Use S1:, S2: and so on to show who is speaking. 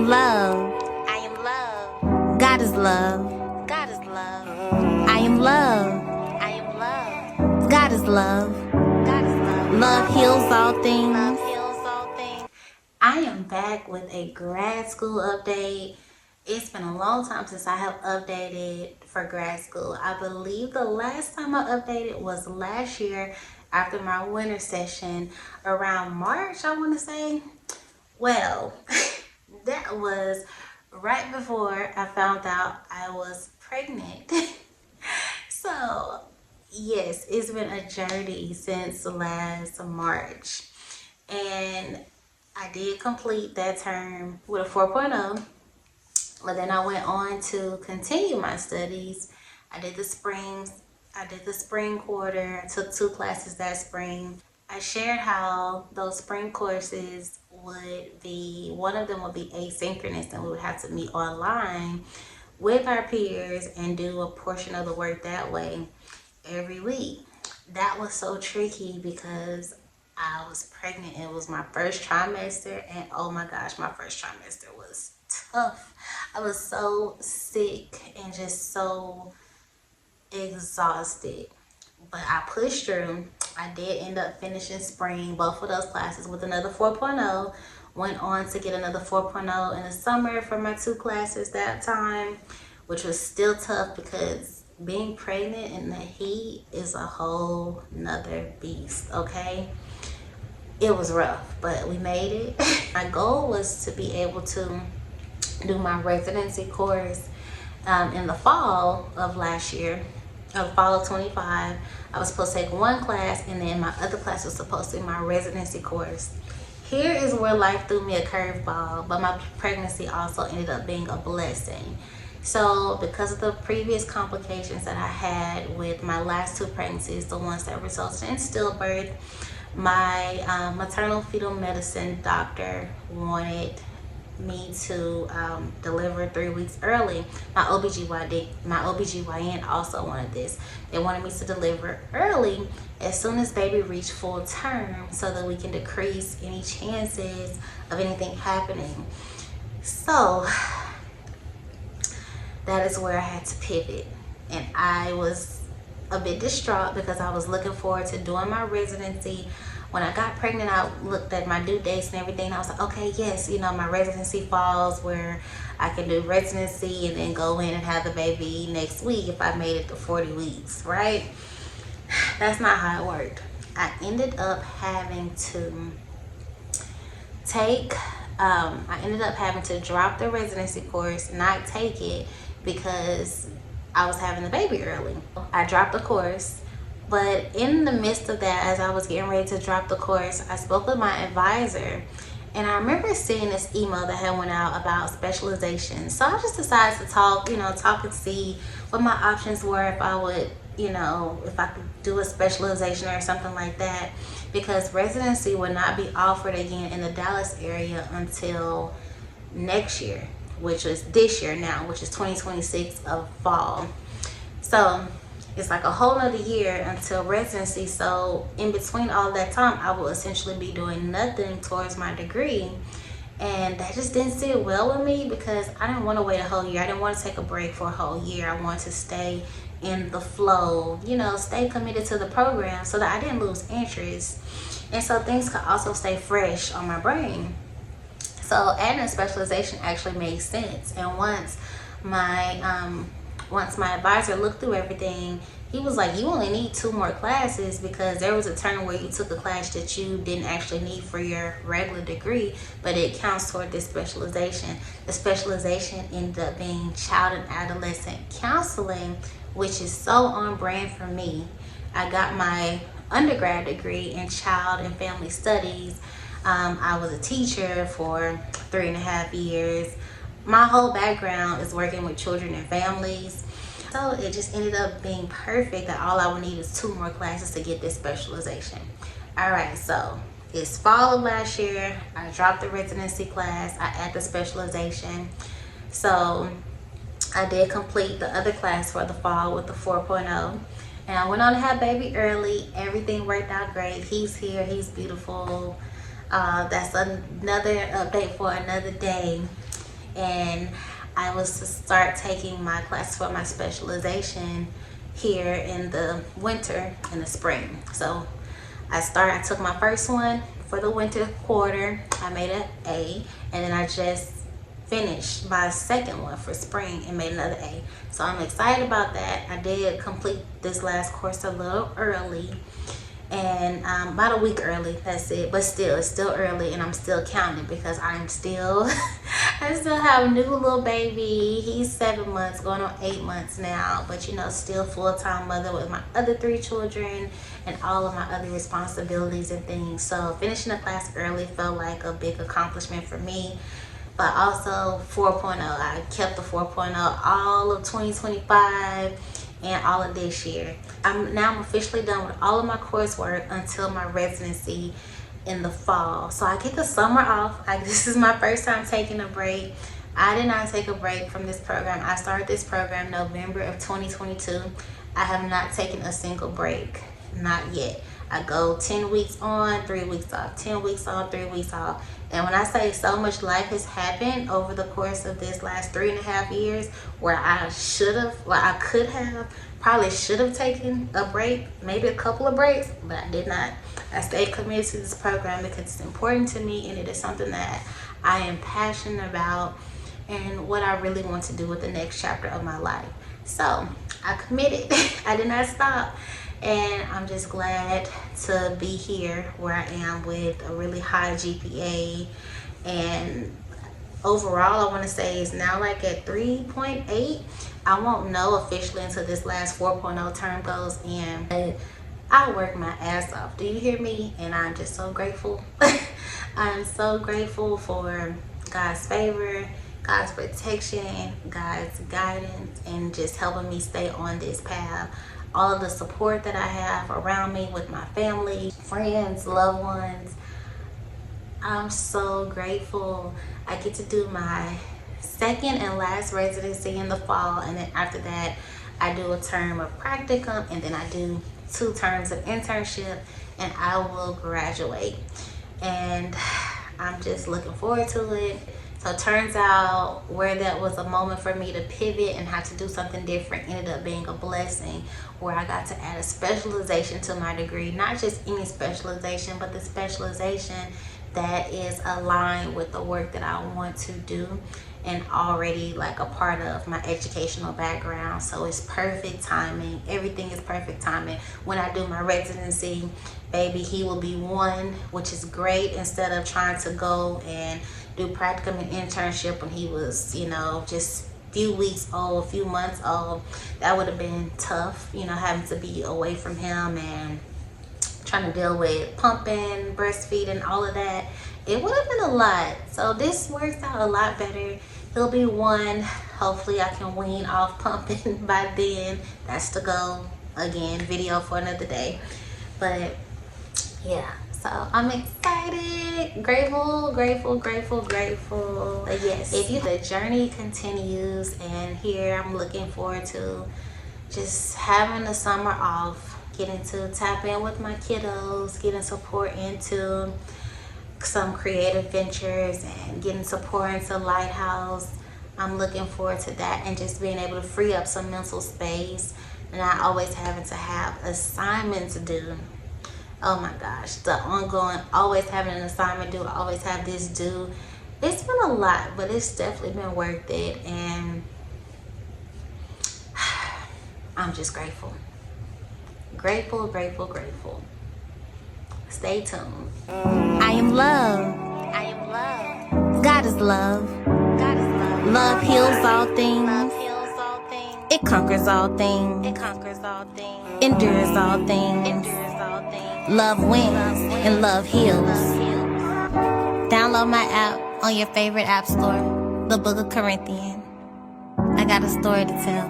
S1: am love.
S2: I am love.
S1: God is love.
S2: God is love.
S1: I am love.
S2: I am love.
S1: God is love.
S2: God is love.
S1: Love heals all things.
S2: Love heals all things.
S3: I am back with a grad school update. It's been a long time since I have updated for grad school. I believe the last time I updated was last year after my winter session around March, I want to say. Well, that was right before I found out I was pregnant. So, yes, it's been a journey since last March. And I did complete that term with a 4.0, but then I went on to continue my studies. I did the spring quarter, took 2 classes that spring. I shared how those spring courses would be, one of them would be asynchronous and we would have to meet online with our peers and do a portion of the work that way every week. That was so tricky because I was pregnant. It was my first trimester, and oh my gosh, my first trimester was tough. I was so sick and just so exhausted, but I pushed through. I did end up finishing spring, both of those classes, with another 4.0. Went on to get another 4.0 in the summer for my 2 classes that time, which was still tough because being pregnant in the heat is a whole nother beast, okay? It was rough, but we made it. My goal was to be able to do my residency course in the fall of last year, fall of 25. I was supposed to take 1 class, and then my other class was supposed to be my residency course. Here is where life threw me a curveball, but my pregnancy also ended up being a blessing. So because of the previous complications that I had with my last 2 pregnancies, the ones that resulted in stillbirth, my maternal fetal medicine doctor wanted me to deliver 3 weeks early. My OBGYN also wanted this. They wanted me to deliver early as soon as baby reached full term so that we can decrease any chances of anything happening. So that is where I had to pivot, and I was a bit distraught because I was looking forward to doing my residency. When I got pregnant, I looked at my due dates and everything, and I was like, okay, yes, you know, my residency falls where I can do residency and then go in and have the baby next week if I made it to 40 weeks, right? That's not how it worked. I ended up having to drop the residency course, not take it, because I was having the baby early. I dropped the course, but in the midst of that, as I was getting ready to drop the course, I spoke with my advisor, and I remember seeing this email that had went out about specialization. So I just decided to talk and see what my options were, if I would, if I could do a specialization or something like that, because residency would not be offered again in the Dallas area until next year, which is this year now, which is 2026 of fall. So it's like a whole nother year until residency. So in between all that time, I will essentially be doing nothing towards my degree. And that just didn't sit well with me because I didn't want to wait a whole year. I didn't want to take a break for a whole year. I wanted to stay in the flow, stay committed to the program so that I didn't lose interest. And so things could also stay fresh on my brain. So adding a specialization actually made sense. And once my advisor looked through everything, he was like, you only need 2 more classes, because there was a term where you took a class that you didn't actually need for your regular degree, but it counts toward this specialization. The specialization ended up being child and adolescent counseling, which is so on brand for me. I got my undergrad degree in child and family studies. I was a teacher for 3.5 years. My whole background is working with children and families. So it just ended up being perfect that all I would need is 2 more classes to get this specialization. All right, so it's fall of last year. I dropped the residency class. I add the specialization. So I did complete the other class for the fall with the 4.0. And I went on to have baby early. Everything worked out great. He's here. He's beautiful. That's another update for another day. and I was to start taking my classes for my specialization here in the winter and the spring. So I took my first one for the winter quarter. I made an A, and then I just finished my second one for spring and made another A. So I'm excited about that. I did complete this last course a little early, and about a week early, that's it. But still, it's still early, and I'm still counting because I'm still I still have a new little baby. He's 7 months, going on 8 months now, but you know, still full-time mother with my other 3 children and all of my other responsibilities and things. So finishing the class early felt like a big accomplishment for me. But also 4.0, I kept the 4.0 all of 2025 and all of this year. I'm officially done with all of my coursework until my residency in the fall. So I get the summer off. This is my first time taking a break. I did not take a break from this program. I started this program November of 2022. I have not taken a single break, not yet. I go 10 weeks on, 3 weeks off, 10 weeks on, 3 weeks off. And when I say so much life has happened over the course of this last 3.5 years, where I probably should have taken a break, maybe a couple of breaks, but I did not. I stayed committed to this program because it's important to me, and it is something that I am passionate about and what I really want to do with the next chapter of my life. So I committed. I did not stop. And I'm just glad to be here where I am with a really high GPA. And overall, I want to say it's now like at 3.8. I won't know officially until this last 4.0 term goes in. But I work my ass off. Do you hear me? And I'm just so grateful. I'm so grateful for God's favor, God's protection, God's guidance, and just helping me stay on this path. All of the support that I have around me with my family, friends, loved ones. I'm so grateful. I get to do my second and last residency in the fall, and then after that I do a term of practicum, and then I do 2 terms of internship, and I will graduate. And I'm just looking forward to it. So it turns out where that was a moment for me to pivot and have to do something different ended up being a blessing, where I got to add a specialization to my degree. Not just any specialization, but the specialization that is aligned with the work that I want to do and already like a part of my educational background. So it's perfect timing. Everything is perfect timing. When I do my residency, baby, he will be 1, which is great, instead of trying to go and do practicum and internship when he was, you know, just few weeks old, a few months old. That would have been tough, you know, having to be away from him and trying to deal with pumping, breastfeeding, all of that. It would have been a lot. So this works out a lot better. He'll be 1. Hopefully I can wean off pumping by then. That's the goal. Again, video for another day. But yeah, so I'm excited, grateful. But yes, the journey continues, and here I'm looking forward to just having the summer off, getting to tap in with my kiddos, getting support into some creative ventures, and getting support into Lighthouse. I'm looking forward to that, and just being able to free up some mental space, and not always having to have assignments due. Oh my gosh, the ongoing, always having an assignment due, always have this due. It's been a lot, but it's definitely been worth it, and I'm just grateful. Grateful. Stay tuned.
S1: I am love.
S2: I am love.
S1: God is love.
S2: God is love.
S1: Love heals all
S2: Love
S1: things.
S2: heals all things.
S1: It conquers all things.
S2: It conquers all things.
S1: Endures all things.
S2: Endures all things.
S1: Love wins and love heals.
S2: Love heals.
S1: Download my app on your favorite app store, the Book of Corinthians. I got a story to tell.